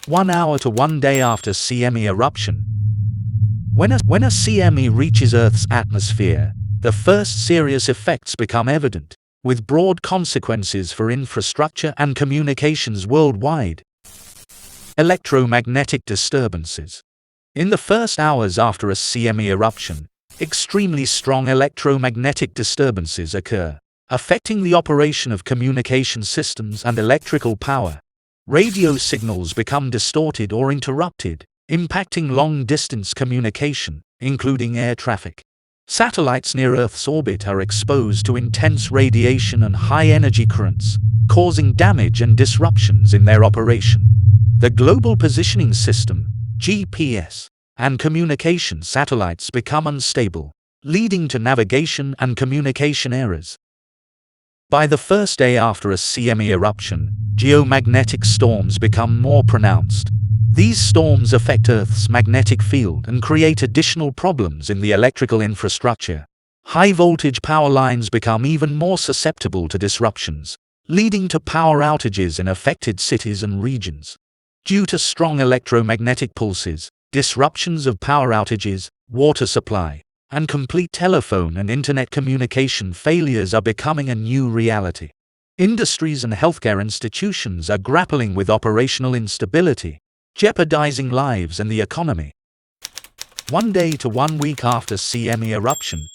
1 hour to 1 day after CME eruption. When a CME reaches Earth's atmosphere, the first serious effects become evident, with broad consequences for infrastructure and communications worldwide. Electromagnetic disturbances. In the first hours after a CME eruption, extremely strong electromagnetic disturbances occur, affecting the operation of communication systems and electrical power. Radio signals become distorted or interrupted, impacting long-distance communication, including air traffic. Satellites near Earth's orbit are exposed to intense radiation and high-energy currents, causing damage and disruptions in their operation. The Global Positioning System, GPS, and communication satellites become unstable, leading to navigation and communication errors. By the first day after a CME eruption, geomagnetic storms become more pronounced. These storms affect Earth's magnetic field and create additional problems in the electrical infrastructure. High-voltage power lines become even more susceptible to disruptions, leading to power outages in affected cities and regions. Due to strong electromagnetic pulses, disruptions of power outages, water supply, and complete telephone and internet communication failures are becoming a new reality. Industries and healthcare institutions are grappling with operational instability, jeopardizing lives and the economy. 1 day to 1 week after CME eruption.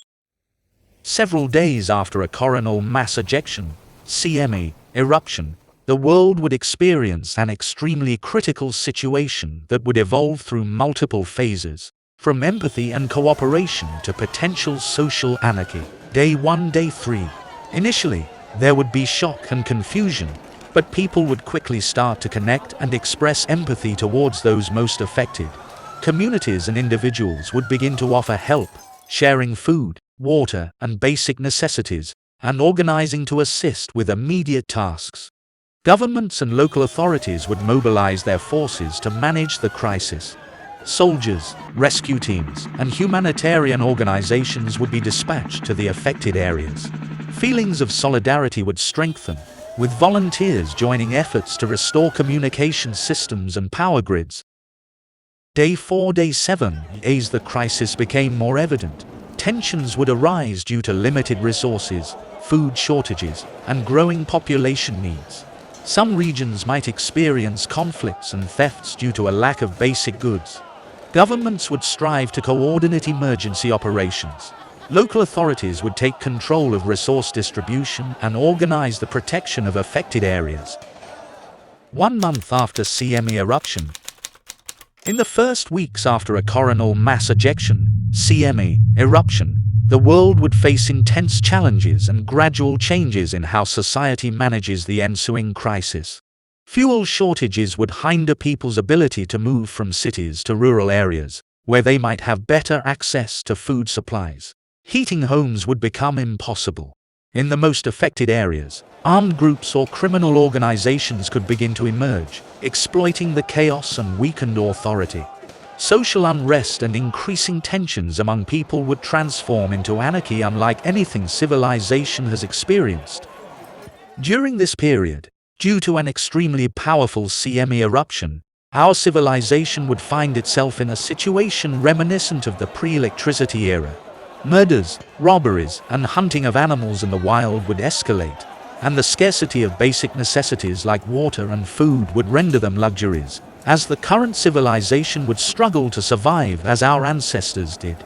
Several days after a coronal mass ejection, CME eruption, the world would experience an extremely critical situation that would evolve through multiple phases, from empathy and cooperation to potential social anarchy. Day 1, Day 3. Initially, there would be shock and confusion, but people would quickly start to connect and express empathy towards those most affected. Communities and individuals would begin to offer help, sharing food, water, and basic necessities, and organizing to assist with immediate tasks. Governments and local authorities would mobilize their forces to manage the crisis. Soldiers, rescue teams, and humanitarian organizations would be dispatched to the affected areas. Feelings of solidarity would strengthen, with volunteers joining efforts to restore communication systems and power grids. Day 4, Day 7, as the crisis became more evident, tensions would arise due to limited resources, food shortages, and growing population needs. Some regions might experience conflicts and thefts due to a lack of basic goods. Governments would strive to coordinate emergency operations. Local authorities would take control of resource distribution and organize the protection of affected areas. 1 month after CME eruption. In the first weeks after a coronal mass ejection, CME eruption, the world would face intense challenges and gradual changes in how society manages the ensuing crisis. Fuel shortages would hinder people's ability to move from cities to rural areas, where they might have better access to food supplies. Heating homes would become impossible. In the most affected areas, armed groups or criminal organizations could begin to emerge, exploiting the chaos and weakened authority. Social unrest and increasing tensions among people would transform into anarchy unlike anything civilization has experienced. During this period, due to an extremely powerful CME eruption, our civilization would find itself in a situation reminiscent of the pre-electricity era. Murders, robberies, and hunting of animals in the wild would escalate, and the scarcity of basic necessities like water and food would render them luxuries, as the current civilization would struggle to survive as our ancestors did.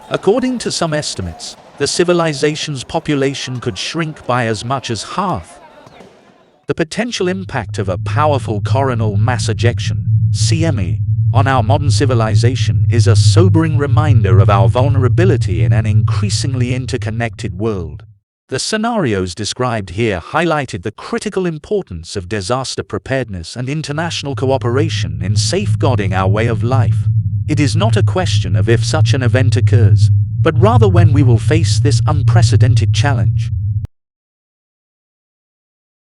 According to some estimates, the civilization's population could shrink by as much as half. The potential impact of a powerful coronal mass ejection, CME, on our modern civilization is a sobering reminder of our vulnerability in an increasingly interconnected world. The scenarios described here highlighted the critical importance of disaster preparedness and international cooperation in safeguarding our way of life. It is not a question of if such an event occurs, but rather when we will face this unprecedented challenge.